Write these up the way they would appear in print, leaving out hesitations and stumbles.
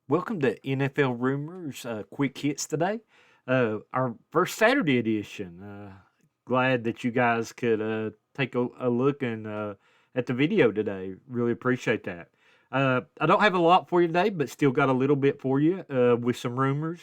Welcome to NFL Rumors Quick Hits today. Our first Saturday edition. Glad that you guys could take a look and at the video today. Really appreciate that. I don't have a lot for you today, but still got a little bit for you with some rumors.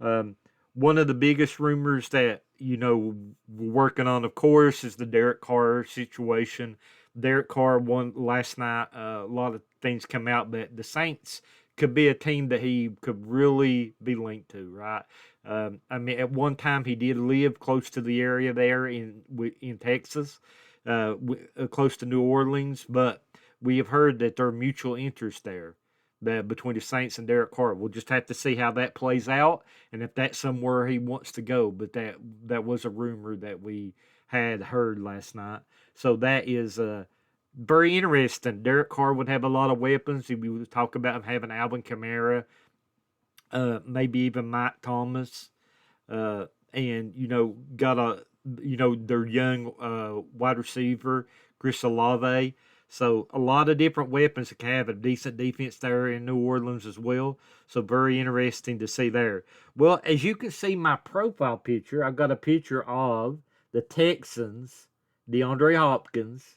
Um, One of the biggest rumors that we're working on, of course, is the Derek Carr situation. Derek Carr won last night. A lot of things come out that the Saints could be a team that he could really be linked to, right? I mean, at one time he did live close to the area there in Texas, close to New Orleans, but we have heard that there are mutual interests there that between the Saints and Derek Carr. We'll just have to see how that plays out and if that's somewhere he wants to go. But that was a rumor that we had heard last night. So that is very interesting. Derek Carr would have a lot of weapons. We would talk about him having Alvin Kamara, maybe even Mike Thomas, and got their young wide receiver Chris Olave. So a lot of different weapons to have a decent defense there in New Orleans as well. So very interesting to see there. Well, as you can see my profile picture, I've got a picture of the Texans, DeAndre Hopkins,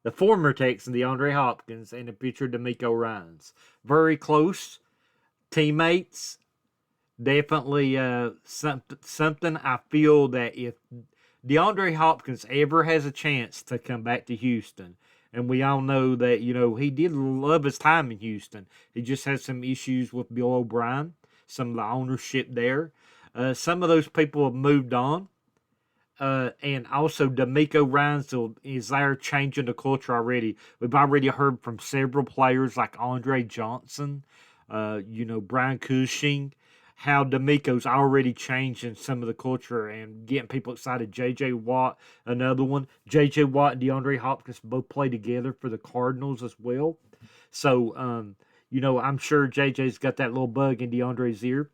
the former Texan DeAndre Hopkins, and a picture of D'Amico Ryans. Very close teammates. Definitely something I feel that if DeAndre Hopkins ever has a chance to come back to Houston, and we all know that, he did love his time in Houston. He just had some issues with Bill O'Brien, some of the ownership there. Some of those people have moved on. And also, D'Amico Ryans is there changing the culture already. We've already heard from several players like Andre Johnson, Brian Cushing, how D'Amico's already changing some of the culture and getting people excited. J.J. Watt, another one. J.J. Watt and DeAndre Hopkins both play together for the Cardinals as well. So, I'm sure J.J.'s got that little bug in DeAndre's ear.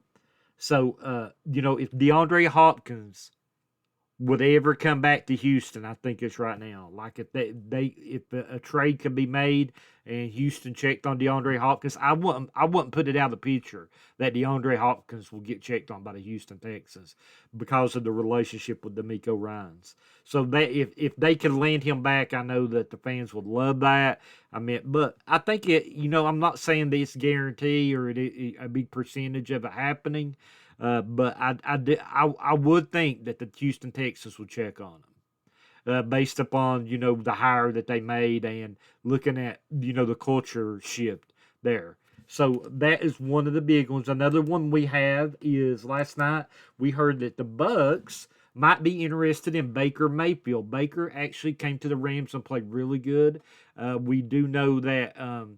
So, if DeAndre Hopkins would ever come back to Houston, I think it's right now. Like if a trade could be made and Houston checked on DeAndre Hopkins, I wouldn't put it out of the picture that DeAndre Hopkins will get checked on by the Houston Texans because of the relationship with D'Amico Ryans. So that if they could land him back, I know that the fans would love that. I mean, but I think I'm not saying that it's guarantee or a big percentage of it happening. But I would think that the Houston Texans would check on him based upon the hire that they made and looking at the culture shift there. So that is one of the big ones. Another one we have is last night we heard that the Bucs might be interested in Baker Mayfield. Baker actually came to the Rams and played really good. We do know that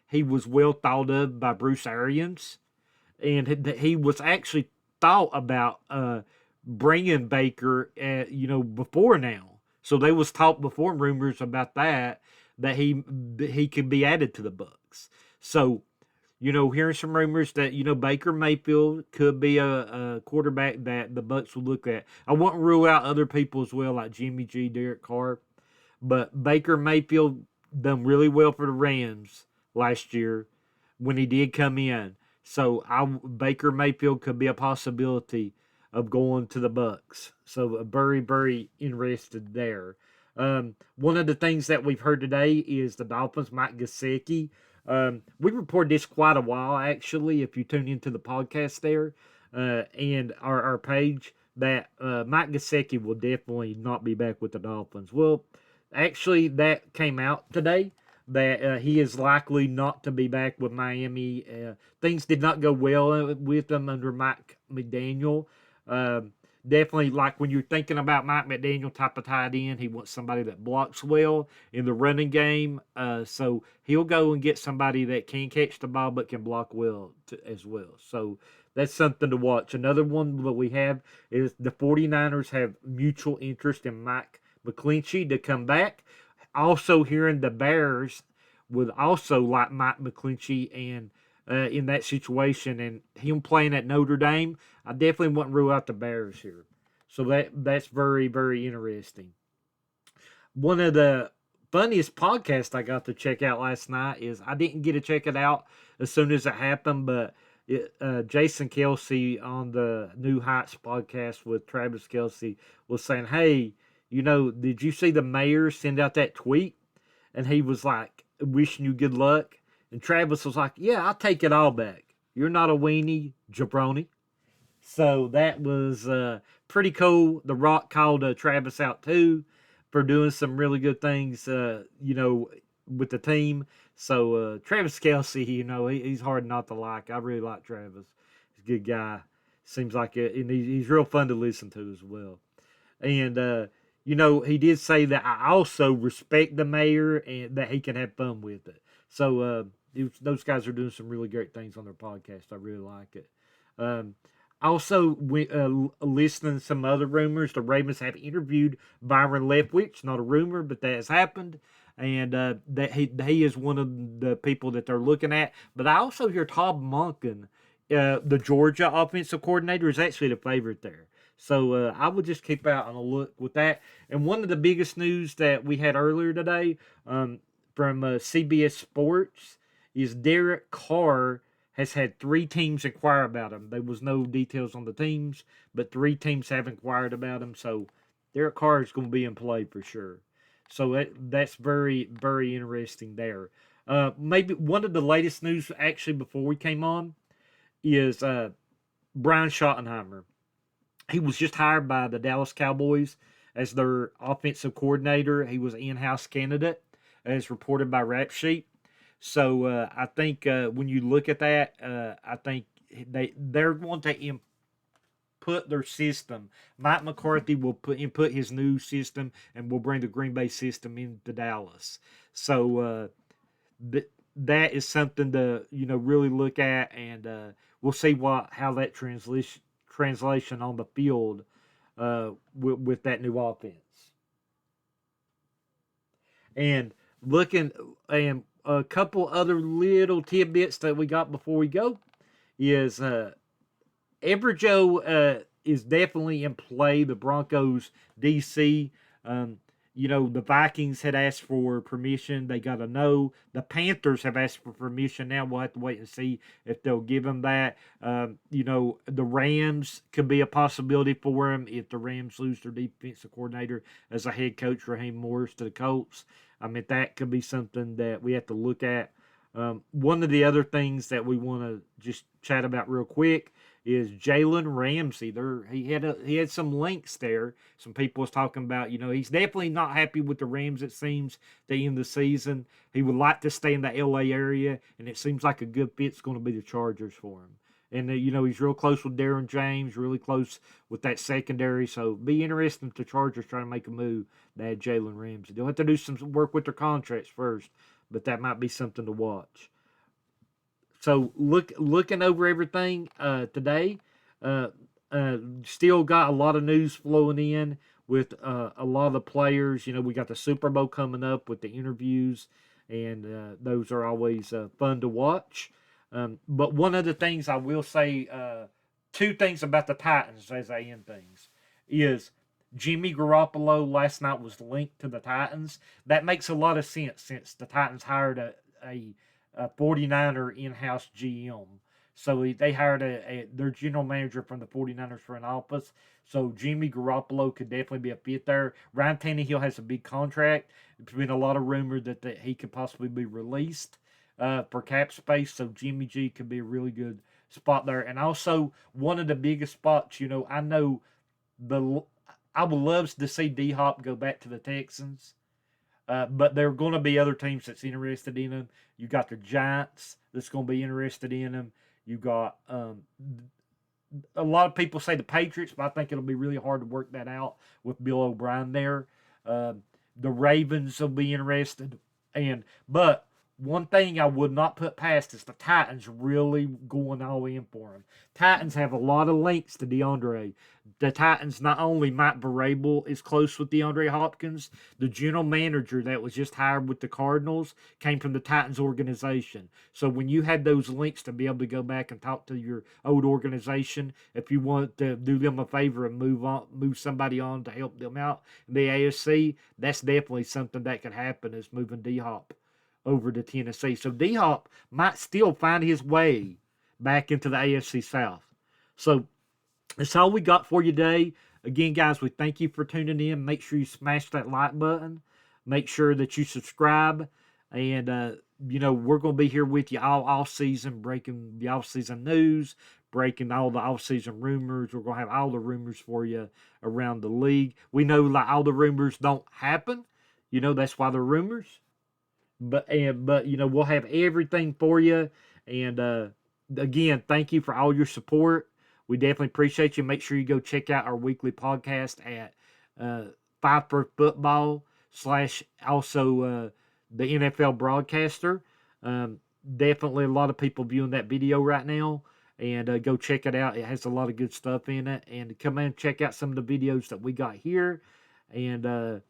he was well thought of by Bruce Arians, and that he was actually thought about bringing Baker, before now. So they was talk before rumors about that he could be added to the Bucs. So hearing some rumors that Baker Mayfield could be a quarterback that the Bucs will look at. I wouldn't rule out other people as well, like Jimmy G, Derek Carr, but Baker Mayfield done really well for the Rams last year when he did come in. So Baker Mayfield could be a possibility of going to the Bucs. So very, very interested there. One of the things that we've heard today is the Dolphins, Mike Gesicki. We reported this quite a while, actually, if you tune into the podcast there and our page, that Mike Gesicki will definitely not be back with the Dolphins. Well, actually, that came out today that he is likely not to be back with Miami. Things did not go well with them under Mike McDaniel. Definitely, like when you're thinking about Mike McDaniel type of tight end, he wants somebody that blocks well in the running game. So he'll go and get somebody that can catch the ball but can block well as well. So that's something to watch. Another one that we have is the 49ers have mutual interest in Mike McClinchy to come back. Also, hearing the Bears would also like Mike McClinchy and in that situation, and him playing at Notre Dame, I definitely wouldn't rule out the Bears here. So that's very, very interesting. One of the funniest podcasts I got to check out last night is I didn't get to check it out as soon as it happened, but Jason Kelsey on the New Heights podcast with Travis Kelsey was saying, "Hey, did you see the mayor send out that tweet?" And he was like, "Wishing you good luck." And Travis was like, "Yeah, I'll take it all back. You're not a weenie, jabroni." So that was pretty cool. The Rock called Travis out too for doing some really good things, with the team. So Travis Kelsey, he's hard not to like. I really like Travis. He's a good guy. Seems like it, and he's real fun to listen to as well. And he did say that I also respect the mayor and that he can have fun with it. So those guys are doing some really great things on their podcast. I really like it. Um, Also, listening to some other rumors, the Ravens have interviewed Byron Leftwich. Not a rumor, but that has happened, and that he is one of the people that they're looking at. But I also hear Todd Monken, the Georgia offensive coordinator, is actually the favorite there. So I would just keep out on a look with that. And one of the biggest news that we had earlier today from CBS Sports is Derek Carr has had 3 teams inquire about him. There was no details on the teams, but 3 teams have inquired about him. So Derek Carr is going to be in play for sure. So that's very, very interesting there. Maybe one of the latest news, actually, before we came on, is Brian Schottenheimer. He was just hired by the Dallas Cowboys as their offensive coordinator. He was an in-house candidate, as reported by Rap Sheet. So I think when you look at that, I think they're going to input their system. Mike McCarthy will input his new system and will bring the Green Bay system into Dallas. So that is something to really look at, and we'll see how that translation on the field with that new offense. And looking and a couple other little tidbits that we got before we go is Everjoe is definitely in play. The Broncos DC. The Vikings had asked for permission. They got a no. The Panthers have asked for permission. Now we'll have to wait and see if they'll give them that. The Rams could be a possibility for them if the Rams lose their defensive coordinator as a head coach, Raheem Morris, to the Colts. I mean, that could be something that we have to look at. One of the other things that we want to just chat about real quick is Jalen Ramsey. He had some links there. Some people was talking about, he's definitely not happy with the Rams, it seems, at the end of the season. He would like to stay in the LA area, and it seems like a good fit's going to be the Chargers for him. And, he's real close with Darren James, really close with that secondary. So, be interesting if the Chargers try to make a move to add Jalen Ramsey. They'll have to do some work with their contracts first, but that might be something to watch. So, looking over everything today, still got a lot of news flowing in with a lot of the players. We got the Super Bowl coming up with the interviews, and those are always fun to watch. But one of the things I will say, 2 things about the Titans as I end things, is Jimmy Garoppolo last night was linked to the Titans. That makes a lot of sense since the Titans hired a 49er in-house GM. So they hired their general manager from the 49ers for an office. So Jimmy Garoppolo could definitely be a fit there. Ryan Tannehill has a big contract. There's been a lot of rumor that he could possibly be released for cap space. So Jimmy G could be a really good spot there. And also one of the biggest spots, I know I would love to see D-Hop go back to the Texans. But there are going to be other teams that's interested in him. You got the Giants that's going to be interested in him. You got a lot of people say the Patriots, but I think it'll be really hard to work that out with Bill O'Brien there. The Ravens will be interested, but one thing I would not put past is the Titans really going all in for him. Titans have a lot of links to DeAndre. The Titans, not only Mike Vrabel is close with DeAndre Hopkins, the general manager that was just hired with the Cardinals came from the Titans organization. So when you had those links to be able to go back and talk to your old organization, if you want to do them a favor and move somebody on to help them out in the AFC, that's definitely something that could happen, is moving D-Hop over to Tennessee. So D-Hop might still find his way back into the AFC South. So that's all we got for you today. Again, guys, we thank you for tuning in. Make sure you smash that like button. Make sure that you subscribe. And, we're going to be here with you all off season, breaking the off season news, breaking all the off season rumors. We're going to have all the rumors for you around the league. We know like all the rumors don't happen. That's why they're rumors. But we'll have everything for you. And again, thank you for all your support. We definitely appreciate you. Make sure you go check out our weekly podcast at Five for Football / also the NFL broadcaster. Definitely a lot of people viewing that video right now. And go check it out. It has a lot of good stuff in it. And come in and check out some of the videos that we got here. And,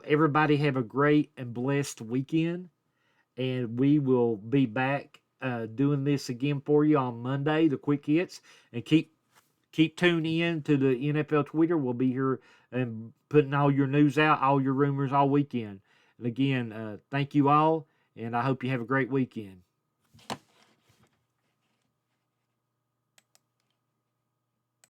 everybody have a great and blessed weekend. And we will be back doing this again for you on Monday, the quick hits. And keep tuning in to the NFL Twitter. We'll be here and putting all your news out, all your rumors all weekend. And again, thank you all, and I hope you have a great weekend.